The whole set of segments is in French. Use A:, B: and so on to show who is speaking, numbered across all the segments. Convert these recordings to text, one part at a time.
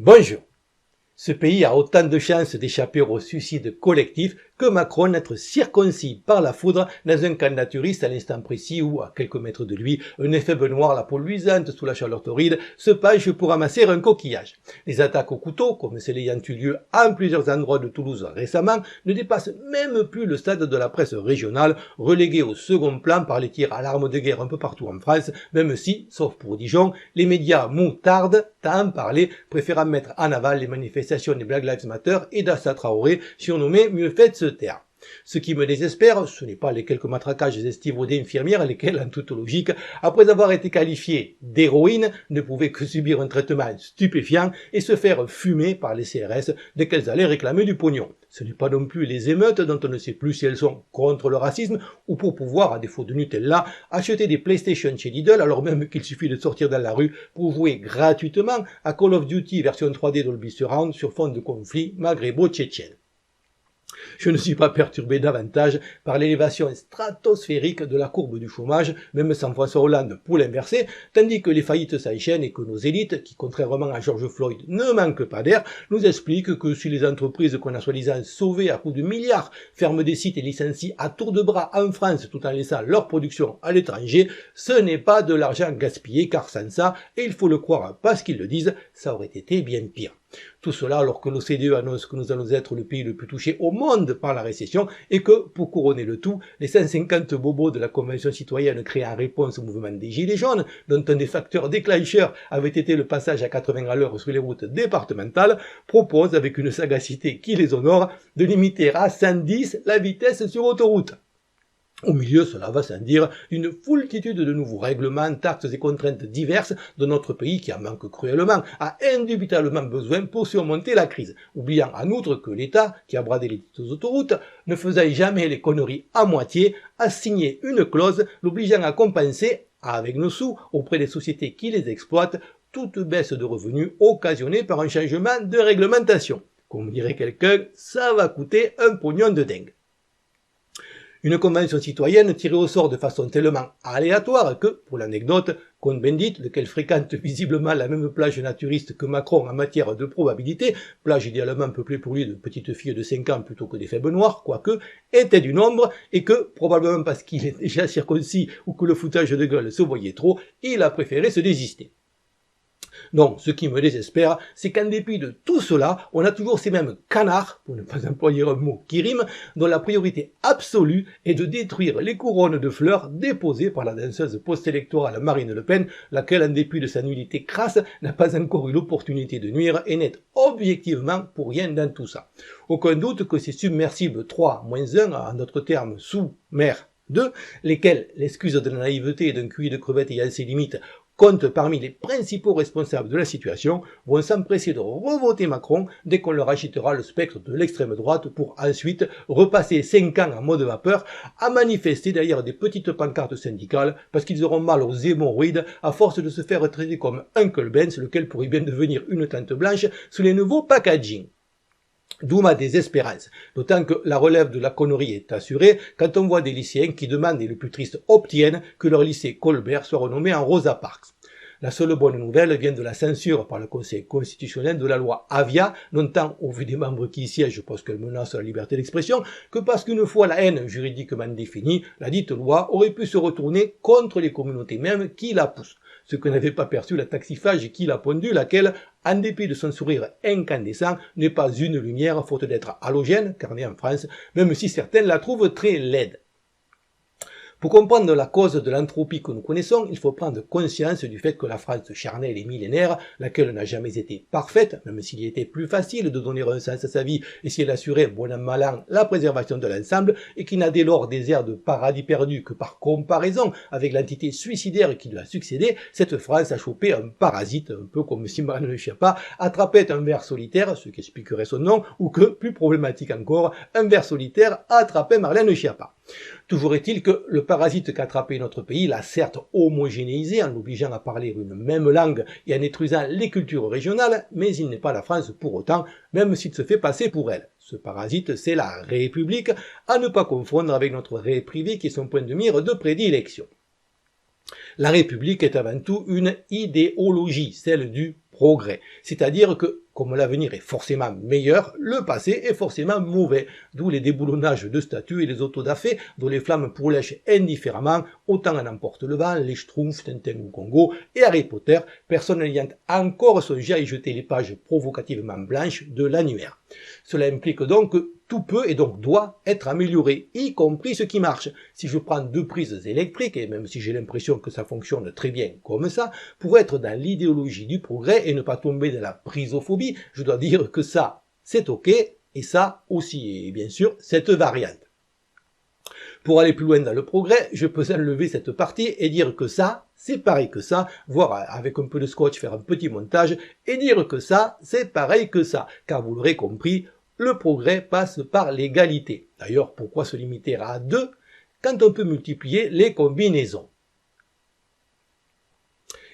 A: Bonjour. Ce pays a autant de chances d'échapper au suicide collectif que Macron d'être circoncis par la foudre dans un camp naturiste à l'instant précis où, à quelques mètres de lui, un effet noir, la peau luisante sous la chaleur torride, se penche pour ramasser un coquillage. Les attaques au couteau, comme celles ayant eu lieu en plusieurs endroits de Toulouse récemment, ne dépassent même plus le stade de la presse régionale, reléguée au second plan par les tirs à l'arme de guerre un peu partout en France, même si, sauf pour Dijon, les médias moutardes, tant parlé, préférant mettre en avant les manifestations des Black Lives Matter et d'Assa Traoré, surnommé mieux fait de se taire. Ce qui me désespère, ce n'est pas les quelques matraquages estivaux d'infirmières, lesquelles, en toute logique, après avoir été qualifiées d'héroïnes, ne pouvaient que subir un traitement stupéfiant et se faire fumer par les CRS dès qu'elles allaient réclamer du pognon. Ce n'est pas non plus les émeutes dont on ne sait plus si elles sont contre le racisme ou pour pouvoir, à défaut de Nutella, acheter des PlayStation chez Lidl alors même qu'il suffit de sortir dans la rue pour jouer gratuitement à Call of Duty version 3D Dolby Surround sur fond de conflit maghrébo-tchétchène. Je ne suis pas perturbé davantage par l'élévation stratosphérique de la courbe du chômage, même sans François Hollande pour l'inverser, tandis que les faillites s'enchaînent et que nos élites, qui contrairement à George Floyd ne manquent pas d'air, nous expliquent que si les entreprises qu'on a soi-disant sauvées à coups de milliards ferment des sites et licencient à tour de bras en France tout en laissant leur production à l'étranger, ce n'est pas de l'argent gaspillé car sans ça, et il faut le croire parce qu'ils le disent, ça aurait été bien pire. Tout cela alors que l'OCDE annonce que nous allons être le pays le plus touché au monde par la récession et que, pour couronner le tout, les 150 bobos de la Convention citoyenne créée en réponse au mouvement des Gilets jaunes, dont un des facteurs déclencheurs avait été le passage à 80 à l'heure sur les routes départementales, proposent, avec une sagacité qui les honore, de limiter à 110 la vitesse sur autoroute. Au milieu, cela va sans dire, d'une foultitude de nouveaux règlements, taxes et contraintes diverses de notre pays qui en manque cruellement, a indubitablement besoin pour surmonter la crise, oubliant en outre que l'État, qui a bradé les petites autoroutes, ne faisait jamais les conneries à moitié, a signé une clause l'obligeant à compenser, avec nos sous, auprès des sociétés qui les exploitent, toute baisse de revenus occasionnée par un changement de réglementation. Comme dirait quelqu'un, ça va coûter un pognon de dingue. Une convention citoyenne tirée au sort de façon tellement aléatoire que, pour l'anecdote, Cohn-Bendit, lequel fréquente visiblement la même plage naturiste que Macron en matière de probabilité, plage idéalement peuplée pour lui de petites filles de 5 ans plutôt que des faibles noirs, quoique, était du nombre, et que, probablement parce qu'il est déjà circoncis ou que le foutage de gueule se voyait trop, il a préféré se désister. Donc, ce qui me désespère, c'est qu'en dépit de tout cela, on a toujours ces mêmes canards, pour ne pas employer un mot qui rime, dont la priorité absolue est de détruire les couronnes de fleurs déposées par la danseuse post-électorale Marine Le Pen, laquelle, en dépit de sa nullité crasse, n'a pas encore eu l'opportunité de nuire et n'est objectivement pour rien dans tout ça. Aucun doute que ces submersibles 3-1, en d'autres termes sous-mer 2, lesquels, l'excuse de la naïveté et d'un QI de crevette ayant ses limites, comptent parmi les principaux responsables de la situation, vont s'empresser de revoter Macron dès qu'on leur agitera le spectre de l'extrême droite pour ensuite repasser 5 ans en mode vapeur à manifester derrière des petites pancartes syndicales parce qu'ils auront mal aux hémorroïdes à force de se faire traiter comme Uncle Benz, lequel pourrait bien devenir une tente blanche sous les nouveaux packaging. D'où ma désespérance, d'autant que la relève de la connerie est assurée quand on voit des lycéens qui demandent et le plus triste obtiennent que leur lycée Colbert soit renommé en Rosa Parks. La seule bonne nouvelle vient de la censure par le Conseil constitutionnel de la loi Avia, non tant au vu des membres qui y siègent, je pense qu'elle menace la liberté d'expression, que parce qu'une fois la haine juridiquement définie, la dite loi aurait pu se retourner contre les communautés mêmes qui la poussent. Ce que n'avait pas perçu la taxiphage qui l'a pondue, laquelle, en dépit de son sourire incandescent, n'est pas une lumière faute d'être halogène, car née en France, même si certains la trouvent très laide. Pour comprendre la cause de l'entropie que nous connaissons, il faut prendre conscience du fait que la France charnelle et millénaire, laquelle n'a jamais été parfaite, même s'il était plus facile de donner un sens à sa vie et si elle assurait bon an mal an la préservation de l'ensemble, et qui n'a dès lors des airs de paradis perdu que par comparaison avec l'entité suicidaire qui lui a succédé, cette France a chopé un parasite, un peu comme si Marlène Schiappa attrapait un ver solitaire, ce qui expliquerait son nom, ou que, plus problématique encore, un ver solitaire attrapait Marlène Schiappa. Toujours est-il que le parasite qu'a attrapé notre pays l'a certes homogénéisé en l'obligeant à parler une même langue et en détruisant les cultures régionales, mais il n'est pas la France pour autant, même s'il se fait passer pour elle. Ce parasite, c'est la République, à ne pas confondre avec notre République qui est son point de mire de prédilection. La République est avant tout une idéologie, celle du progrès. C'est-à-dire que Comme l'avenir est forcément meilleur, le passé est forcément mauvais, d'où les déboulonnages de statues et les autodafés dont les flammes pourlèchent indifféremment, autant en emporte le vent, les Schtroumpfs, Tintin ou Congo, et Harry Potter, personne n'ayant encore songé à y jeter les pages provocativement blanches de l'annuaire. Cela implique donc que tout peut et donc doit être amélioré, y compris ce qui marche. Si je prends 2 prises électriques, et même si j'ai l'impression que ça fonctionne très bien comme ça, pour être dans l'idéologie du progrès et ne pas tomber dans la prisophobie, je dois dire que ça, c'est ok, et ça aussi, et bien sûr, cette variante. Pour aller plus loin dans le progrès, je peux enlever cette partie et dire que ça, c'est pareil que ça, voire avec un peu de scotch faire un petit montage, et dire que ça, c'est pareil que ça, car vous l'aurez compris, le progrès passe par l'égalité. D'ailleurs, pourquoi se limiter à 2 quand on peut multiplier les combinaisons?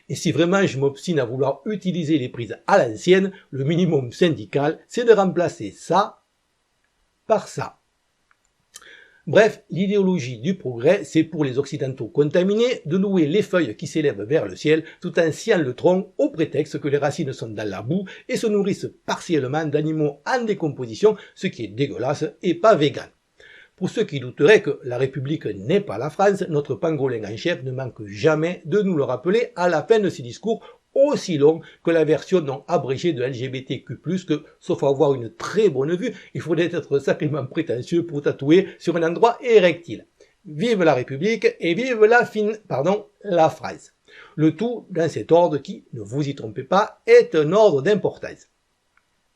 A: Et si vraiment je m'obstine à vouloir utiliser les prises à l'ancienne, le minimum syndical, c'est de remplacer ça par ça. Bref, l'idéologie du progrès, c'est pour les occidentaux contaminés de louer les feuilles qui s'élèvent vers le ciel tout en sciant le tronc au prétexte que les racines sont dans la boue et se nourrissent partiellement d'animaux en décomposition, ce qui est dégueulasse et pas vegan. Pour ceux qui douteraient que la République n'est pas la France, notre pangolin en chef ne manque jamais de nous le rappeler à la fin de ses discours aussi long que la version non abrégée de LGBTQ+, que, sauf avoir une très bonne vue, il faudrait être sacrément prétentieux pour tatouer sur un endroit érectile. Vive la République et vive la France. Le tout dans cet ordre qui, ne vous y trompez pas, est un ordre d'importance.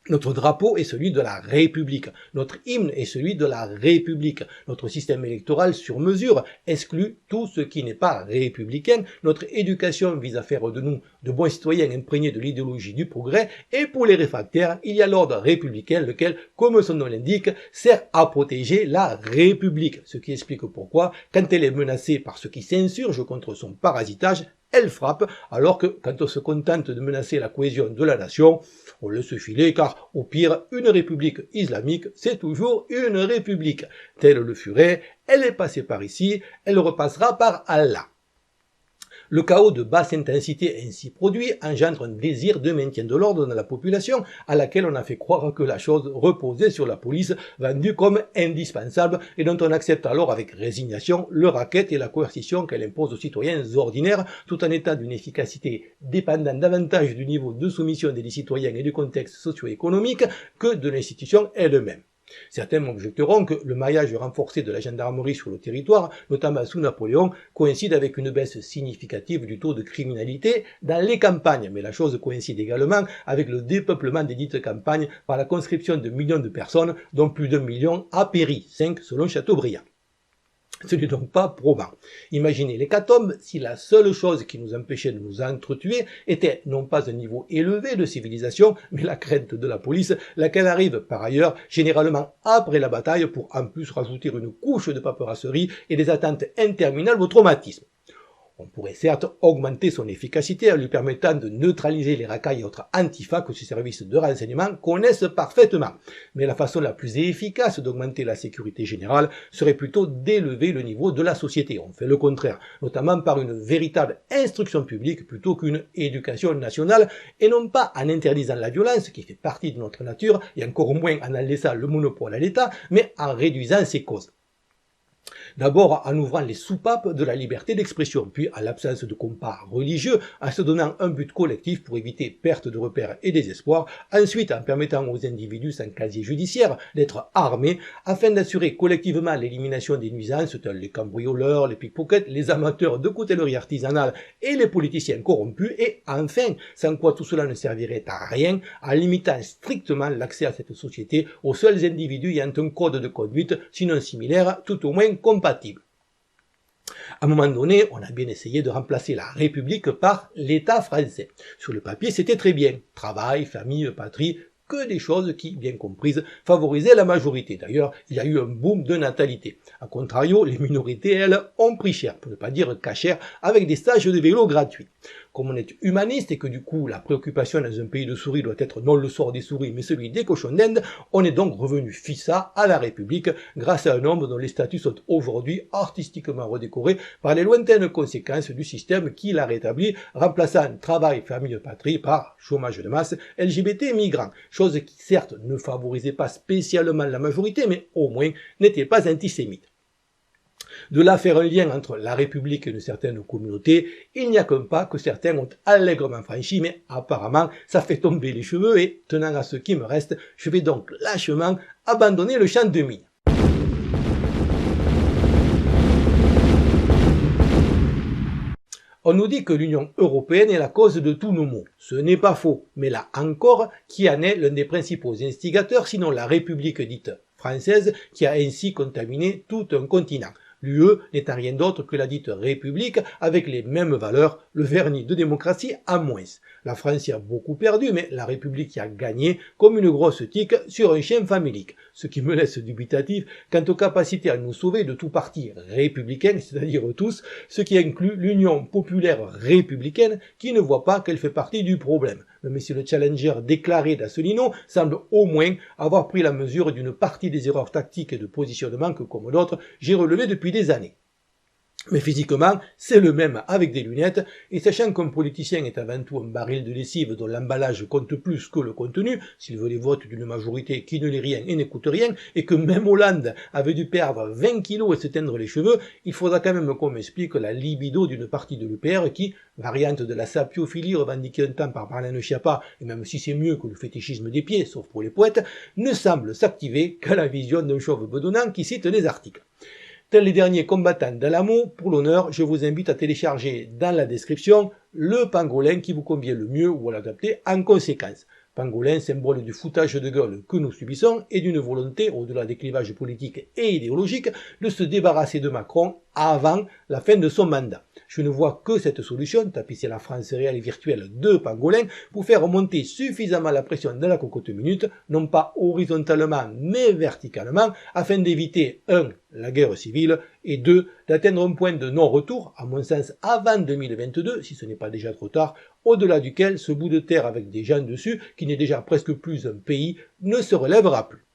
A: Notre drapeau est celui de la République. Notre hymne est celui de la République. Notre système électoral sur mesure exclut tout ce qui n'est pas républicain. Notre éducation vise à faire de nous de bons citoyens imprégnés de l'idéologie du progrès. Et pour les réfractaires, il y a l'ordre républicain, lequel, comme son nom l'indique, sert à protéger la République. Ce qui explique pourquoi, quand elle est menacée par ceux qui s'insurgent contre son parasitage, elle frappe, alors que quand on se contente de menacer la cohésion de la nation, on laisse filer, car au pire, une république islamique, c'est toujours une république. Tel le furet, elle est passée par ici, elle repassera par Allah. Le chaos de basse intensité ainsi produit engendre un désir de maintien de l'ordre dans la population à laquelle on a fait croire que la chose reposait sur la police vendue comme indispensable et dont on accepte alors avec résignation le racket et la coercition qu'elle impose aux citoyens ordinaires tout en état d'une efficacité dépendant davantage du niveau de soumission des citoyens et du contexte socio-économique que de l'institution elle-même. Certains m'objecteront que le maillage renforcé de la gendarmerie sur le territoire, notamment sous Napoléon, coïncide avec une baisse significative du taux de criminalité dans les campagnes, mais la chose coïncide également avec le dépeuplement des dites campagnes par la conscription de millions de personnes, dont plus d'1 million à Péry, 5 selon Chateaubriand. Ce n'est donc pas probant. Imaginez l'hécatombe si la seule chose qui nous empêchait de nous entretuer était non pas un niveau élevé de civilisation, mais la crainte de la police, laquelle arrive par ailleurs généralement après la bataille pour en plus rajouter une couche de paperasserie et des attentes interminables au traumatisme. On pourrait certes augmenter son efficacité en lui permettant de neutraliser les racailles et autres antifas que ces services de renseignement connaissent parfaitement. Mais la façon la plus efficace d'augmenter la sécurité générale serait plutôt d'élever le niveau de la société. On fait le contraire, notamment par une véritable instruction publique plutôt qu'une éducation nationale, et non pas en interdisant la violence qui fait partie de notre nature, et encore moins en laissant le monopole à l'État, mais en réduisant ses causes. D'abord en ouvrant les soupapes de la liberté d'expression, puis en l'absence de compas religieux, en se donnant un but collectif pour éviter perte de repères et désespoir, ensuite en permettant aux individus sans casier judiciaire d'être armés afin d'assurer collectivement l'élimination des nuisances telles les cambrioleurs, les pickpockets, les amateurs de coutellerie artisanale et les politiciens corrompus, et enfin, sans quoi tout cela ne servirait à rien, en limitant strictement l'accès à cette société aux seuls individus ayant un code de conduite, sinon similaire, tout au moins compatible. À un moment donné, on a bien essayé de remplacer la République par l'État français. Sur le papier, c'était très bien. Travail, famille, patrie, que des choses qui, bien comprises, favorisaient la majorité. D'ailleurs, il y a eu un boom de natalité. A contrario, les minorités, elles, ont pris cher, pour ne pas dire cachère, avec des stages de vélo gratuits. comme on est humaniste et que du coup la préoccupation dans un pays de souris doit être non le sort des souris mais celui des cochons d'Inde, on est donc revenu fissa à la République grâce à un homme dont les statuts sont aujourd'hui artistiquement redécorés par les lointaines conséquences du système qui l'a rétabli, remplaçant travail, famille, patrie par chômage de masse, LGBT et migrants, chose qui certes ne favorisait pas spécialement la majorité mais au moins n'était pas antisémite. De là faire un lien entre la République et une certaine communauté, il n'y a qu'un pas que certains ont allègrement franchi, mais apparemment ça fait tomber les cheveux et, tenant à ce qui me reste, je vais donc lâchement abandonner le champ de mine. On nous dit que l'Union européenne est la cause de tous nos maux. Ce n'est pas faux, mais là encore, qui en est l'un des principaux instigateurs, sinon la République dite française, qui a ainsi contaminé tout un continent. L'UE n'étant rien d'autre que la dite République avec les mêmes valeurs, le vernis de démocratie à moins. La France y a beaucoup perdu, mais la République y a gagné comme une grosse tique sur un chien famélique. Ce qui me laisse dubitatif quant aux capacités à nous sauver de tout parti républicain, c'est-à-dire tous, ce qui inclut l'Union populaire républicaine qui ne voit pas qu'elle fait partie du problème. Le monsieur le challenger déclaré d'Asselineau semble au moins avoir pris la mesure d'une partie des erreurs tactiques et de positionnement que, comme d'autres, j'ai relevées depuis des années. Mais physiquement, c'est le même avec des lunettes, et sachant qu'un politicien est avant tout un baril de lessive dont l'emballage compte plus que le contenu, s'il veut les votes d'une majorité qui ne lit rien et n'écoute rien, et que même Hollande avait dû perdre 20 kilos et s'éteindre les cheveux, il faudra quand même qu'on m'explique la libido d'une partie de l'UPR qui, variante de la sapiophilie revendiquée un temps par Marlène Schiappa, et même si c'est mieux que le fétichisme des pieds, sauf pour les poètes, ne semble s'activer qu'à la vision d'un chauve bedonnant qui cite les articles. Tels les derniers combattants d'Alamo, pour l'honneur, je vous invite à télécharger dans la description le pangolin qui vous convient le mieux ou à l'adapter en conséquence. Pangolin, symbole du foutage de gueule que nous subissons et d'une volonté, au-delà des clivages politiques et idéologiques, de se débarrasser de Macron avant la fin de son mandat. Je ne vois que cette solution, tapisser la France réelle et virtuelle de pangolins, pour faire remonter suffisamment la pression de la cocotte minute, non pas horizontalement mais verticalement, afin d'éviter 1. La guerre civile, et 2. D'atteindre un point de non-retour, à mon sens avant 2022, si ce n'est pas déjà trop tard, au-delà duquel ce bout de terre avec des gens dessus, qui n'est déjà presque plus un pays, ne se relèvera plus.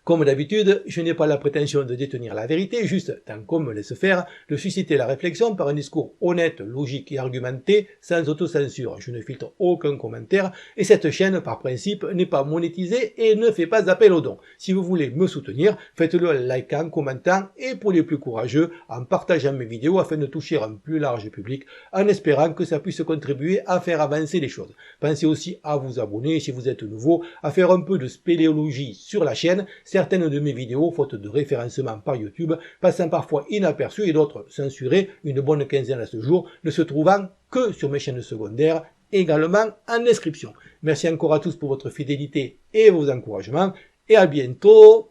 A: Comme d'habitude, je n'ai pas la prétention de détenir la vérité, juste, tant qu'on me laisse faire, de susciter la réflexion par un discours honnête, logique et argumenté, sans autocensure. Je ne filtre aucun commentaire, et cette chaîne, par principe, n'est pas monétisée et ne fait pas appel aux dons. Si vous voulez me soutenir, faites-le en likant, commentant, et pour les plus courageux, en partageant mes vidéos afin de toucher un plus large public, en espérant que ça puisse contribuer à faire avancer les choses. Pensez aussi à vous abonner, si vous êtes nouveau, à faire un peu de spéléologie sur la chaîne. Certaines de mes vidéos, faute de référencement par YouTube, passant parfois inaperçues et d'autres censurées, une bonne quinzaine à ce jour, ne se trouvant que sur mes chaînes secondaires, également en description. Merci encore à tous pour votre fidélité et vos encouragements, et à bientôt,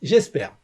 A: j'espère.